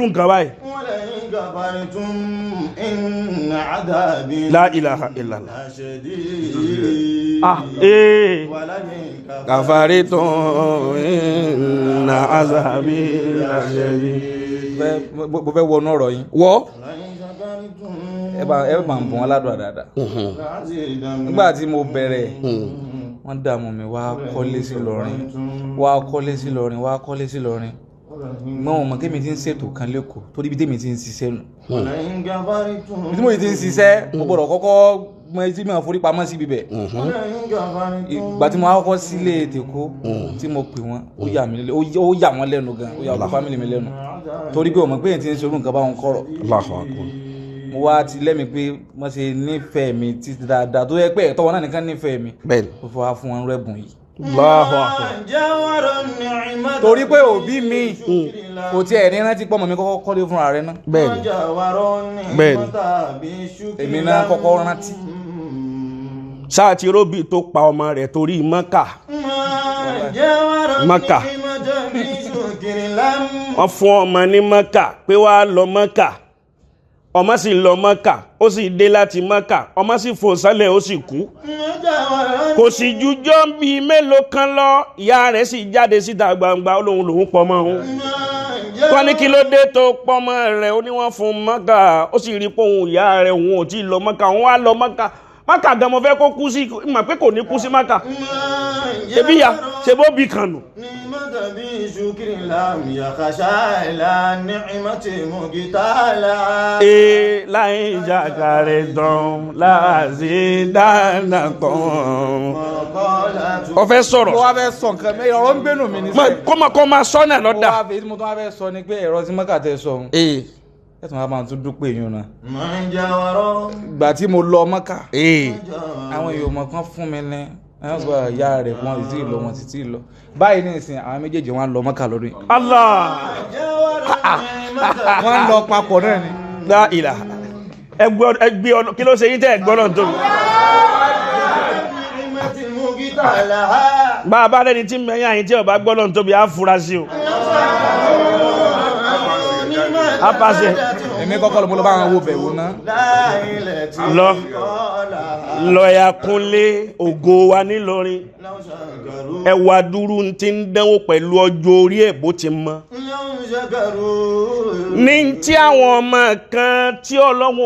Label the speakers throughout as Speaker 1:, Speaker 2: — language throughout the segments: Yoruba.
Speaker 1: nǹkan báyìí. La ilaha illallah. Kafartum inna azabi lashadid.
Speaker 2: Bó fẹ́ wọnú ọ̀rọ̀ yín.
Speaker 1: Wọ́.
Speaker 2: Ẹ máa ń bùn aládùn àdáadáa. Nígbà tí mo bẹ̀rẹ̀ wọ́n dààmú mi wá kọ́lé sí Ìlọrin mọ́ mọ̀ kémi ti ń ṣètò kan lẹ́kọ̀ọ́ torí bí tèmi ti ń ṣiṣẹ́ nù. Bí mo ti ń ṣiṣẹ́ mo gbọ́dọ̀ kọ́kọ́ mọ tí mo forí pamọ́ sí ibibẹ̀. Ìgbà tí mo wá kọ́kọ́ sílé tèkó tí mo pè wọ́n ó yà wọ́n lẹ́nu gan, ó yà ọ̀la fámìlì mi lẹ́nu torí pé ọmọ pé èyí ti ń ṣe orú nǹkan bá wọn kọ̀rọ̀. Mo wá ti lẹ́mi pé wọ́n ṣe nífẹ̀ẹ́ mi títí dáadáa tó yẹ pé ẹ̀tọ́ wọn náà nìkan nífẹ̀ẹ́ mi. Ó fi wá fún wọn rẹ́bùn yìí. Torí pé òbí mi kò tiẹ̀ ní rántí pọ́mọ mi kọ́kọ́ kọ́lé fúnra rẹ̀ náà.
Speaker 1: Bẹ́ẹ̀ni
Speaker 2: èmi náà kọ́kọ́ rántí.
Speaker 1: Sáà tí róbì tó pa ọmọ rẹ̀ torí Mákà. Wọ́n fún ọmọ ní Mákà pé wàá lọ Mákà. Ọmọ sì lọ Mákà ó sì dé láti Mákà ọmọ sì fò sálẹ̀ ó sì kú. Kò sì jújọ́ bí mélòó kan lọ ìyá rẹ̀ sì jáde síta gbangba lòun pọmọ òun. Wọ́n ní kí ló dé tó pọmọ rẹ̀ ó ní wọ́n fún Mákà ó sì rí pé òun ìyá rẹ̀ òun ò tí ì lọ Mákà òun wá lọ Mákà. Mákà gan mo fẹ́ kó kú sí mà pé kò ní kú sí Mákà. Ṣebí ya ṣe bó bí kan nù. Láì jàkàrẹ̀ dán láàzí dáná tán. Ó fẹ́ sọ̀rọ̀.
Speaker 2: Mo wá fẹ́ sọ nǹkan mẹ́rin ọ̀rọ̀ ń gbénú mi ní sẹ́yìn.
Speaker 1: Kó máa sọ náà lọ́dà.
Speaker 2: Mo tún wá fẹ́ sọ ni pé ẹ̀rọ tí Mákà tẹ sọ ẹ̀tùn wa máa tún dúpẹ́ yín náà. Ìgbà tí mo lọ Mákà àwọn èèyàn mọ̀ kan fún mi ní àwọn gba ìyá rẹ̀ wọn sì lọ wọn sì tí lọ báyìí ní ìsìn àwọn méjèèjì wọn lọ Mákà lórí.
Speaker 1: Allah
Speaker 2: wọ́n lọ papọ̀ náà ni.
Speaker 1: La ilaha ẹgbẹ́ ọ̀nà kí ló ṣe yín tẹ́ ẹgbọ́n náà tóbi. Bá a bá rẹ́ni tí mẹ́yìn àyín tí ọba gbọ́ náà tóbi á fura sí o. A pàṣẹ.
Speaker 2: Èmi kọ́kọ́ ló mú lọ bá àwọn owó bẹ̀ wò ná.
Speaker 1: Lọ́ọ̀yà Kunle ògo wa nílọrin. Ẹwà dúró ti ń dánwò pẹ̀lú ọjọ́ orí ẹ̀ bó ti mọ́. Ní tí àwọn ọmọ kan tí Ọlọ́run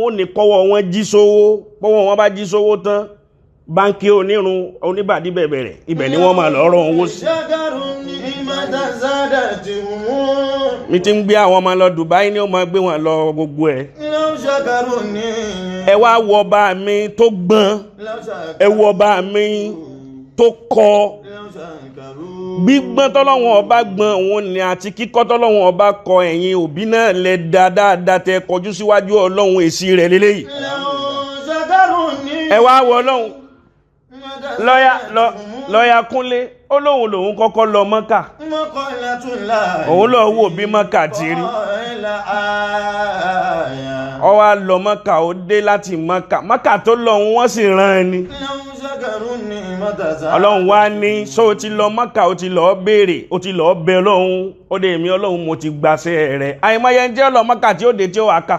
Speaker 1: ò ní kọ́wọ́ wọn jí sówó, pọ́wọ́ wọn bá jí sówó tán, báńkì onírun oníbàdí bẹ̀bẹ̀rẹ̀ ibẹ̀ ni wọ́n máa lọ́rọ̀ owó sí. Mi ti ń gbé àwọn ọmọ lọ Dubai ni ó máa gbé wọn lọ gbogbo ẹ̀. Ẹ wá wo ọba mi tó gbọ́n, ẹ wo ọba mi tó kọ́. Gbígbọ́n tọ́lọ́wọ́n ọba gbọ́n òun ni àti kíkọ́ tọ́lọ́wọ́n ọba kọ ẹ̀yin òbí náà lẹ dáadáa tẹ kọjú síwájú Ọlọ́run èsì rẹ̀ lélẹ́yìí. Ẹ wá wo Ọlọ́run lọ́ọ̀yà Kunle ó lòun kọ́kọ́ lọ Mákà òun lọ wò bí Mákà ti rí ó wá lọ Mákà ó dé láti Mákà tó lọ wọ́n sì rán ẹni Ọlọ́run wá ní sọ ti lọ Mákà ó ti lọ béèrè ó ti lọ bẹ Ọlọ́run ó dé èmi Ọlọ́run mo ti gbàṣẹ rẹ̀ àìmọye ń jẹ́ lọ Mákà tí ó dé tí ó wà ká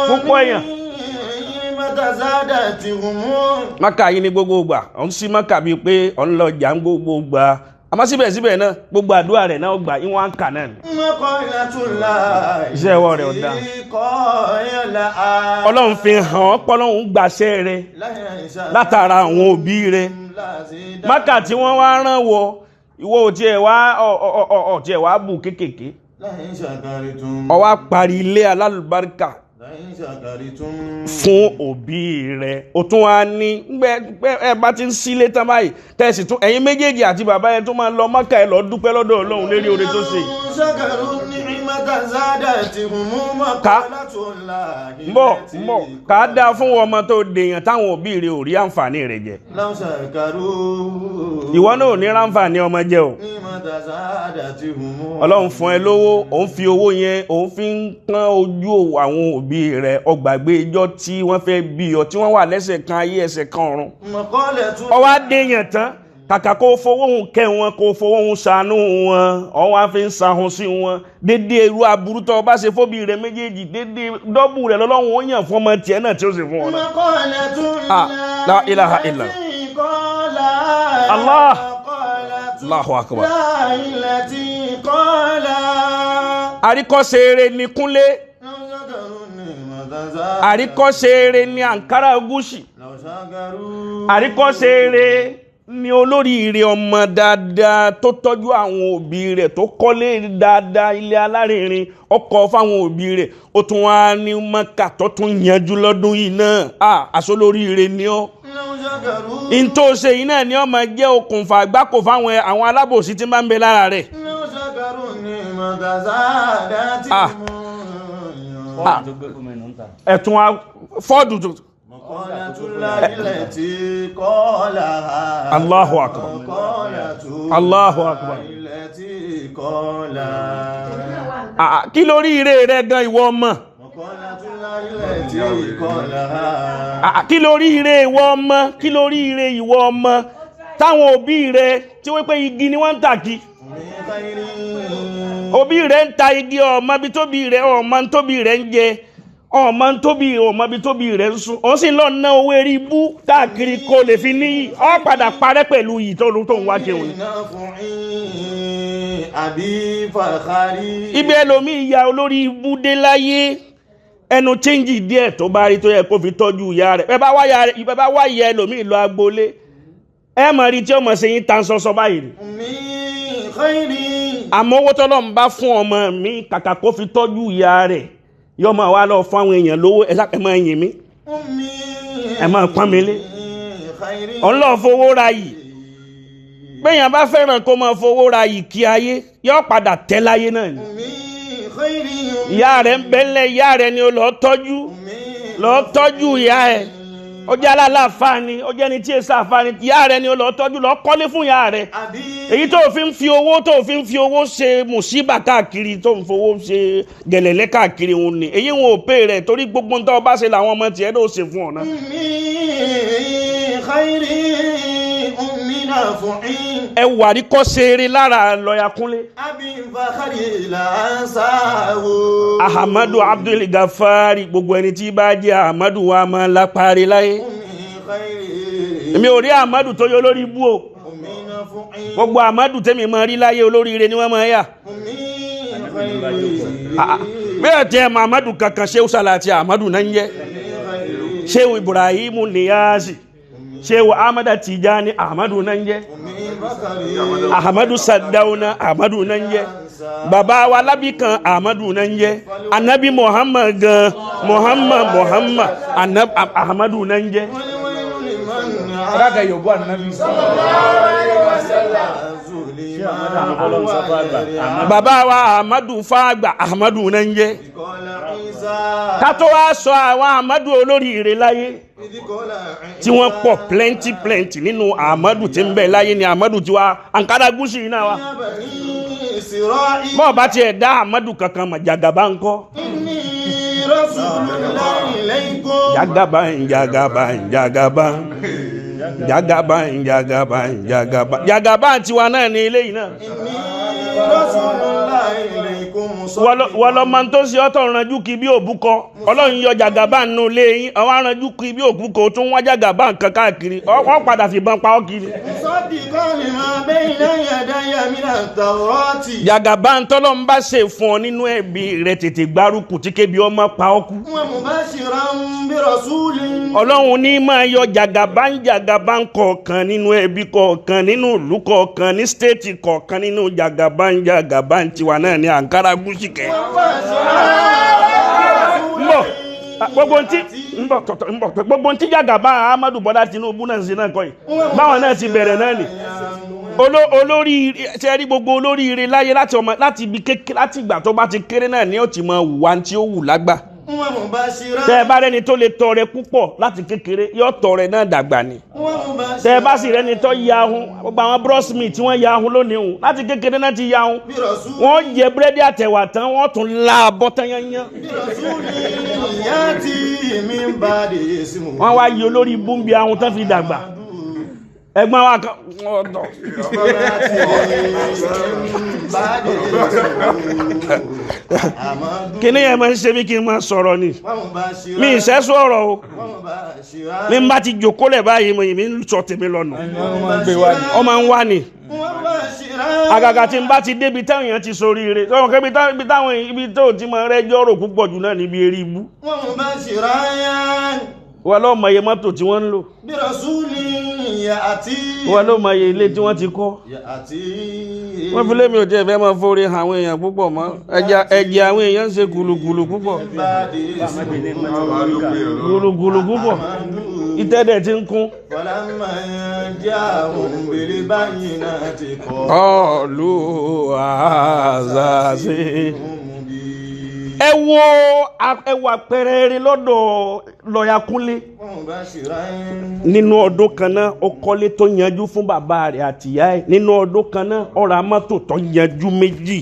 Speaker 1: púpọ̀ èèyàn Mákà yìí ní gbogbo gbà ọ̀n sí Mákà bíi pé ọ̀n lọ jà ń gbogbo gbà àmọ́ síbẹ̀síbẹ̀ náà gbogbo àdúrà rẹ̀ náà gbà ìwọ̀n ń kà náà ni. Iṣẹ́ ẹwọ́ rẹ̀ ọ̀dá Ọlọ́run fi hàn ọ́ pọ́lọ́run gbàṣẹ́ rẹ̀ látara àwọn òbí rẹ̀. Mákà tí wọ́n wá rán wọ ìwọ ò tiẹ̀ wá bù kékèké ó wá parí ilé alálùbáríkà fún òbí rẹ̀ o tún wá ní ẹ bá ti ń sílé tán báyìí tẹ̀sí tún ẹ̀yin méjèèjì àti bàbá yẹn tó máa lọ Mákà ẹ lọ dúpẹ́ lọ́dọ̀ Ọlọ́run lérí oore tó ṣe. Ká dá fún ọmọ tó dèèyàn táwọn òbí rẹ̀ ò rí àǹfààní rẹ̀ jẹ. Ìwọ náà ò ní ráǹfààní ọmọ jẹ o. Ọlọ́run fún ẹ lówó òun fi owó yẹn òun fi ń pọ́n ojú àwọn òbí rẹ̀ ó gbàgbé ijọ́ tí wọ́n fẹ́ bí ọ tí wọ́n wà lẹ́sẹ̀ kan ayé ẹsẹ̀ kan ọ̀run. Ó wá dèèyàn tán kàkà kó fowó hun kẹ́ wọn kó fowó hun ṣàánú wọn ó wá fi ń sahun sí wọn dédé irú aburú tó bá ṣe fóbi rẹ̀ méjèèjì dédé dọ́bù rẹ̀ lọ́lọ́run ó yàn fún ọmọ tiẹ̀ náà tí ó sì fún ọ náà. La ilaha illa Allah Allahu akbar. Àríkọ́ṣe rere ni Kúnlé, àríkọ́ṣe rere ni Ankara Gúúsì, àríkọ́ṣe rere ni olóríire ọmọ dáadáa tó tọ́jú àwọn òbí rẹ̀ tó kọ́lé dáadáa ilé alárinrin ọkọ̀ fáwọn òbí rẹ̀ ó tún wá ní Mẹ́kà tó tún yanjú lọ́dún yìí náà aṣọ olóríire ni ọ́. In tó ṣe yìí náà ni ó máa jẹ́ okùnfà àgbákò fáwọn àwọn alábòsí tí máa ń bẹ lára rẹ̀. Ẹ̀tún fọ́ọ̀dù tó. Allahu akbar. Allahu akbar. Kí lórí ire rẹ̀ gan ìwọ ọmọ? Kí lórí ire ìwọ ọmọ? Kí lórí ire ìwọ ọmọ? Táwọn òbí rẹ̀ tí wọ́n pé igi ni wọ́n ń tà kí. Òbí rẹ̀ ń ta igi ọmọ bí tóbi rẹ̀ ọmọ tóbi rẹ̀ ń jẹ. Ọmọ tóbi ọmọ bí tóbi rẹ̀ ń sùn ó sì lọ ná owó erí ibú káàkiri kó lè fi ní ọ padà parẹ́ pẹ̀lú yìí tó ń wá jẹun. Ibi ẹlòmí ìyá olórí ibú dé láyé ẹnu chẹ́ńjì díẹ̀ tó bá rí tó yẹ kó fi tọ́jú ìyá rẹ̀ bẹ́ẹ̀ bá wá ìyá ẹlòmí lọ agboolé ẹ mọ̀ rí tí ọmọ ṣe yín tan sọ́sọ́ báyìí. Àmọ́ owó tọ́lọ́ ń bá fún ọmọ mi kàkà kó fi tọ́jú ìyá rẹ̀ yóò máa wá lọ fún àwọn èèyàn lówó ẹ máa yìn mí ẹ máa pọ́n mi lé ọlọ́ọ̀ fowó ra yìí bẹ́yàn bá fẹ́ràn kó máa fowó ra yìí kí ayé yóò padà tẹ́ láyé náà ni. Ìyá rẹ̀ ń bẹ́lẹ̀ ìyá rẹ̀ ni ó lọ́ọ́ tọ́jú ìyá ẹ̀ ó jẹ́ aláàfáà ni ó jẹ́ ni tí èsà àfáà ni ìyá rẹ̀ ni ó lọ́ọ́ tọ́jú lọ́ọ́ kọ́lé fún ìyá rẹ̀ èyí tó fi ń fi owó ṣe mùsíbà káàkiri tó ń fowó ṣe gẹ̀lẹ̀lẹ́ káàkiri òun ni èyí wọn ò pè rẹ̀ torí gbogbo ń tọ́ bá ṣe làwọn ọmọ tiẹ̀ ló ṣe fún ọ̀nà. Ẹ wà rí kọ́ ṣeré lára lọ́ọ̀yà Kúnlé. Ahamadu Abdul Gafari gbogbo ẹni tí bá jẹ́ Ahamadu wa máa lápárí láyé. Èmi ò rí Ahamadu tó yọ lórí ibú o. Gbogbo Ahamadu tẹ́mi máa rí láyé olóríire ni wọ́n máa yà. Bẹ́ẹ̀ tẹ́ Ahamadu kankan Shehu Salati Ahamadu náà ń jẹ́. Shehu Ibrahimu Niyazi. Shehu Ahmada Tijani Ahmadu náà ń jẹ́. Ahmadu Saddauna Ahmadu náà ń jẹ́. Bàbá wa Lábìkan Ahmadu náà ń jẹ́. Anabi Muhammad gan Muhammad Ahmadu náà ń jẹ́.
Speaker 2: Raga yobo Anabi.
Speaker 1: Bàbá wa Ahmadu Fagba Ahmadu náà ń jẹ́. Ká tó wá sọ àwọn Ahmadu olóríire láyé tí wọ́n pọ̀ plenty nínú Ahmadu tí ń bẹ láyé ni Ahmadu tí wá Ankara Gúúsì náà wá. Bọ́ọ̀ bá ti ẹ̀dá Ahmadu kankan mọ̀ Jagaba ń kọ́. Jagaba tiwa náà ní ilé yìí náà. Wọ́n lọ máa ń tó sí ọ́tọ̀ ranjú kí bí òbúkọ Ọlọ́run yọ Jagaba nínú ilé yín àwọn aranjú kí bí òbúkọ tó ń wá Jagaba nǹkan káàkiri wọ́n padà fìbọn pa ọ́ kiri. Jagaba ń tọ́lọ́ ń bá ṣe fún ọ nínú ẹbí rẹ̀ tètè gbárùkù tí kébi ọmọ pa ọ́ kú. Ọlọ́run ní máa yọ Jagaba ń kọ̀ọ̀kan nínú ẹbí kọ̀ọ̀kan nínú ìlú kọ̀ọ̀kan ní stéètì kọ̀ọ̀kan nínú Jagaba ń tiwa náà ní Ankara Gúúsì kẹ́. Gbogbo ntí Jagaba Ahmadu Bọ́lá Tinubu náà ṣe náà kọ́ yìí báwọn náà ti bẹ̀rẹ̀ náà ni olórí ṣe rí gbogbo olóríire láyé láti ibi kékeré láti ìgbà tó bá ti kéré náà ni ó ti mọ wà tí ó wù lágbà. Tẹ́ ẹ bá rẹ́ni tó lè tọrẹ púpọ̀ láti kékeré yóò tọrẹ náà dàgbà ni. Tẹ́ ẹ bá sì rẹ́ni tó yahun gbogbo àwọn brosmi tí wọ́n yahun lónìí hùn láti kékeré náà ti yahun wọ́n jẹ búrẹ́dì àtẹ̀wà tán wọ́n tún la abọ́ tán yányán. Wọ́n wá yí olórí búmbi ahun tán fi dàgbà. ẹ̀gbọ́n wa kan ọ̀dọ̀ kíní yẹn máa ń ṣe bí kí n máa sọ̀rọ̀ ni mi ìṣẹ́sọ́ ọ̀rọ̀ o mi ń bá ti jòkó lẹ̀ báyìí mo yìí mi ń sọ tèmi lọ́nà ọmọ ń wá ni àgàgà tí n bá ti débi táwọn èèyàn ti sórí ire sọ́wọ́n kẹ́bi táwọn ibi tó ti máa rẹ́jọ́ rò púpọ̀ jù náà níbi eré ibú wọ́n lọ́ọ́ mọ iye mọ́tò tí wọ́n ń lò wọ́n lọ́ọ́ mọ iye ilé tí wọ́n ti kọ́ wọ́n fi lémi ò tí ẹ fẹ́ máa forí àwọn èèyàn púpọ̀ mọ́ ẹ̀jẹ̀ àwọn èèyàn ń ṣe gùlùgùlù púpọ̀ gùlùgùlù púpọ̀ ìtẹ́dẹ̀ ti ń kún ọ̀lú àzàzí ẹ wo àpẹẹrẹ lọ́dọ̀ lọ́ọ̀yà Kunle nínú ọdún kan náà ó kọ́lé tó yanjú fún bàbá rẹ̀ àtìyá ẹ̀ nínú ọdún kan náà ó ra mọ́tò tó yanjú méjì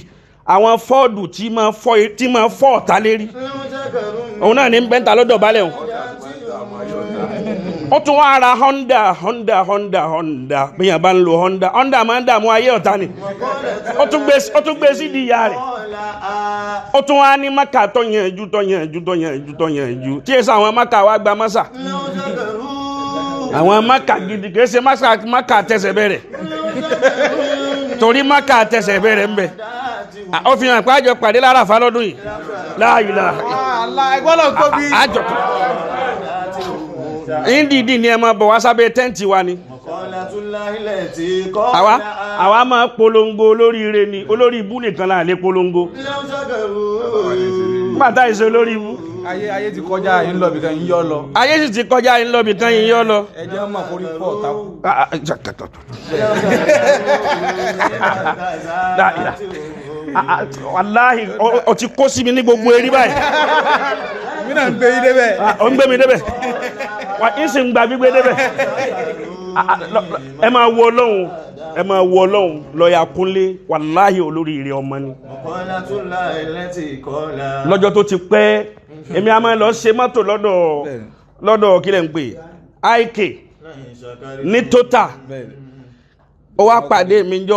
Speaker 1: àwọn fọ́ọ̀dù tí máa fọ́ ọ̀tá lérí òun náà ní bẹ́ńtà lọ́dọ̀ balẹ̀ o ó tún wá ra Honda bíyàn bá ń lo Honda máa ń dààmú ayé ọ̀tá ni ó tún gbé sí ìyá rẹ̀ ó tún wá ní Mákà tó yanjú tí èsì àwọn Mákà wá gba mọ́sà àwọn Mákà gidi kìí ṣe Mákà tẹsẹ̀ bẹ̀rẹ̀ torí Mákà tẹsẹ̀ bẹ̀rẹ̀ ń bẹ ó fi hàn pé àjọ pàdé lára àfà lọ́dún yìí láàyè àjọ ìdídì ni ẹ máa bọ̀ wá sábẹ́ tẹ́ǹtì wa ni àwa máa polongo olóríire ni olórí ibú nìkan là lè polongo pàtà ìṣe olórí ibú
Speaker 2: ayé ti kọjá yín lọ bìkan yín yọ lọ
Speaker 1: ayé sì ti kọjá yín lọ bìkan yín yọ lọ
Speaker 2: ẹjẹ ọmọ forí pọ takú
Speaker 1: wàláhì ó ti kó sí mi ní gbogbo erí báyìí
Speaker 2: mi náà ń gbé yín débẹ̀
Speaker 1: ó ń gbé mi débẹ̀ wà ń sì ń gba gbígbé débẹ̀ ẹ máa wo Ọlọ́run lọ́ọ̀yà Kunle wàláhì olóríire ọmọ ni lọ́jọ́ tó ti pẹ́ èmi a máa lọ ṣe mọ́tò lọ́dọ̀ kílẹ̀ ń pè IK ní Total ó wá pàdé mi jọ